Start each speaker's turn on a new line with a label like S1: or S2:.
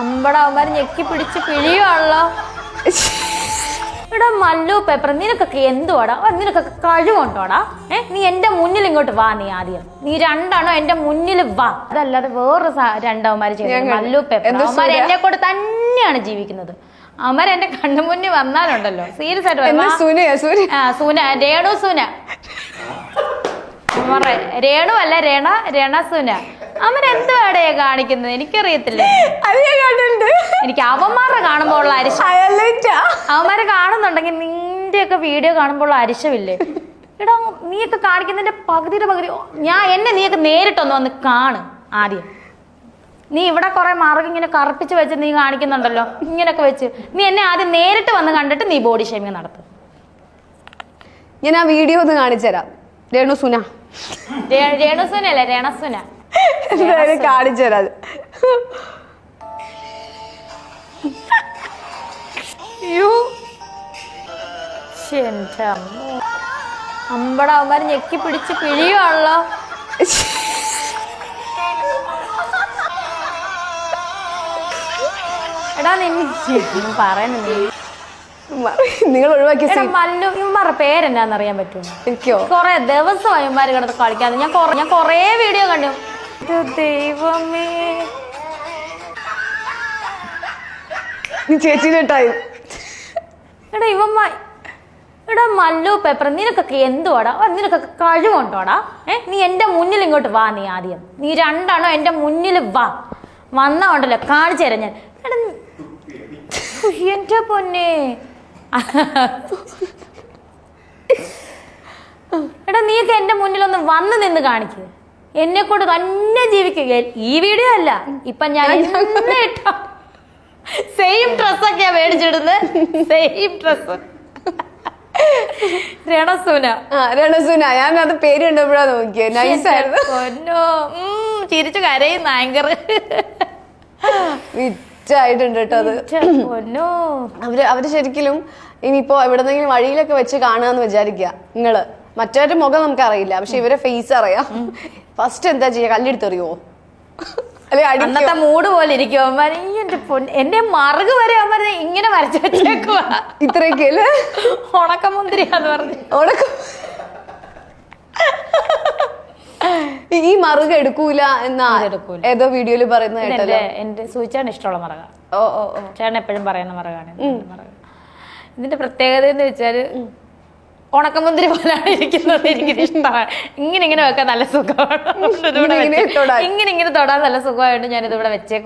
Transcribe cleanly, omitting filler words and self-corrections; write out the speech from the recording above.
S1: അമ്പട അവന്മാര് ഞെക്കി പിടിച്ച് പിഴിയുവാണല്ലോ. ഇവിടെ മല്ലു പേപ്പർ നിനക്കൊക്കെ എന്തുവാടാ? നിനക്കൊക്കെ കഴിവുണ്ടോടാ? നീ എന്റെ മുന്നിൽ ഇങ്ങോട്ട് വാ. നീ ആദ്യം നീ രണ്ടാണോ എന്റെ മുന്നിൽ വാ. അതല്ലാതെ വേറെ രണ്ടവന്മാര് ചെയ്യുന്നത് മല്ലു പേപ്പർ. അവന്മാര് എന്നെ കൂടെ തന്നെയാണ് ജീവിക്കുന്നത്. അവന്മാർ എന്റെ കണ്ണു മുന്നിൽ വന്നാലുണ്ടല്ലോ സീരിയസ് ആയിട്ട് രേണു സൂന രേണു അല്ല രണസുന. അവരെന്തുവാടേ കാണിക്കുന്നത് എനിക്കറിയത്തില്ല. എനിക്ക് അവന്മാരെ കാണുമ്പോൾ ഉള്ള അരിശം, അവന്മാരെ കാണുന്നുണ്ടെങ്കിൽ നിന്റെയൊക്കെ വീഡിയോ കാണുമ്പോൾ ഉള്ള അരിശമില്ലേ? എടാ നീയൊക്കെ കാണിക്കുന്നതിന്റെ പകുതിയുടെ പകുതി എന്നെ നീയൊക്കെ നേരിട്ടൊന്ന് വന്ന് കാണ് ആദ്യം. നീ ഇവിടെ കുറെ മാർഗം ഇങ്ങനെ കറുപ്പിച്ച് വെച്ച് നീ കാണിക്കുന്നുണ്ടല്ലോ ഇങ്ങനൊക്കെ വെച്ച്. നീ എന്നെ ആദ്യം നേരിട്ട് വന്ന് കണ്ടിട്ട് നീ ബോഡി ഷേമിങ് നടത്തും.
S2: ഞാൻ ആ വീഡിയോ ഒന്ന് കാണിച്ചുതരാം. രേണുസുന
S1: അല്ല രണസുന
S2: കാണിച്ചുതരാം.
S1: അമ്പട അവന്മാര് ഞെക്കി പിടിച്ച് പിഴിയുവാണല്ലോ. എടാ പറയുന്നു
S2: നിങ്ങൾ ഒഴിവാക്കിയ
S1: മല്ലു ഇവന്മാരുടെ പേരെന്നാന്നറിയാൻ പറ്റുമോ?
S2: എനിക്കോ
S1: കൊറേ ദിവസമായി ഇവന്മാര് കിടന്ന് കളിക്കാതെ. ഞാൻ കൊറേ വീഡിയോ കണ്ടു. ദൈവമേ
S2: ചേച്ചിട്ടായി.
S1: എടാ മല്ലു പേപ്പർ നിനക്കൊക്കെ എന്തുവാടാ? നിനക്കൊക്കെ കഴിവുണ്ടോടാ? നീ എന്റെ മുന്നിൽ ഇങ്ങോട്ട് വാ. നീ ആദ്യം നീ രണ്ടാണോ എന്റെ മുന്നിൽ വാ. വന്നാ ഉണ്ടല്ലോ കാണിച്ചു തരാം ഞാൻ. എന്റെ പൊന്നെ എടാ നീയൊക്കെ എന്റെ മുന്നിലൊന്ന് വന്ന് നിന്ന് കാണിക്കുക. എന്നെ കൊണ്ട് തന്നെ ജീവിക്കുക. ഈ വീഡിയോ അല്ല ഇപ്പൊ ഞാൻ സെയിം ഡ്രസ്സൊക്കെയാ മേടിച്ചിടുന്നത്. സെയിം ഡ്രസ്
S2: രണസുന. ഞാൻ അത് പേര് കണ്ടപ്പോഴാ നോക്കിയത്. നൈസായിരുന്നു.
S1: ചിരിച്ചു കരയും നായങ്കർ
S2: ആയിട്ടുണ്ട് കേട്ടോ അത്. അവര് ശരിക്കും ഇനിയിപ്പോ എവിടെന്നെങ്കിലും വഴിയിലൊക്കെ വെച്ച് കാണാന്ന് വിചാരിക്കുക നിങ്ങള്. മറ്റവരുടെ മുഖം നമുക്ക് അറിയില്ല, പക്ഷെ ഇവരെ ഫേസ് അറിയാം. ഫസ്റ്റ് എന്താ ചെയ്യാ? കല്ലെടുത്തെറിയോ?
S1: അന്നത്തെ മൂഡ് പോലെ ഇരിക്കും. എന്റെ മറുക് വരെ അവന്മാര് ഇങ്ങനെ വരച്ചു വെച്ചേക്കുവാ.
S2: ഇത്രയൊക്കെയല്ലേ
S1: ഉണക്കമുന്തിരിയാന്ന് പറഞ്ഞു.
S2: ഈ മറുക എടുക്കൂല എന്നാ ഏതോ വീഡിയോയില് പറയുന്ന കേട്ടല്ലോ.
S1: എന്റെ സൂചിച്ചാണ് ഇഷ്ടമുള്ള മറക. ചേട്ടൻ എപ്പോഴും പറയുന്ന മറകാണ് മറക. ഇതിന്റെ പ്രത്യേകത എന്ന് വെച്ചാല് ഉണക്കമുന്തിരി പോലാണ് ഇരിക്കുന്നത്. എനിക്ക് ഇഷ്ടമാണ്. ഇങ്ങനെ വെക്കാൻ നല്ല സുഖമാണ്. ഇങ്ങനെ തൊടാൻ നല്ല സുഖമായിട്ട് ഞാനിതിവിടെ വെച്ചേക്കും.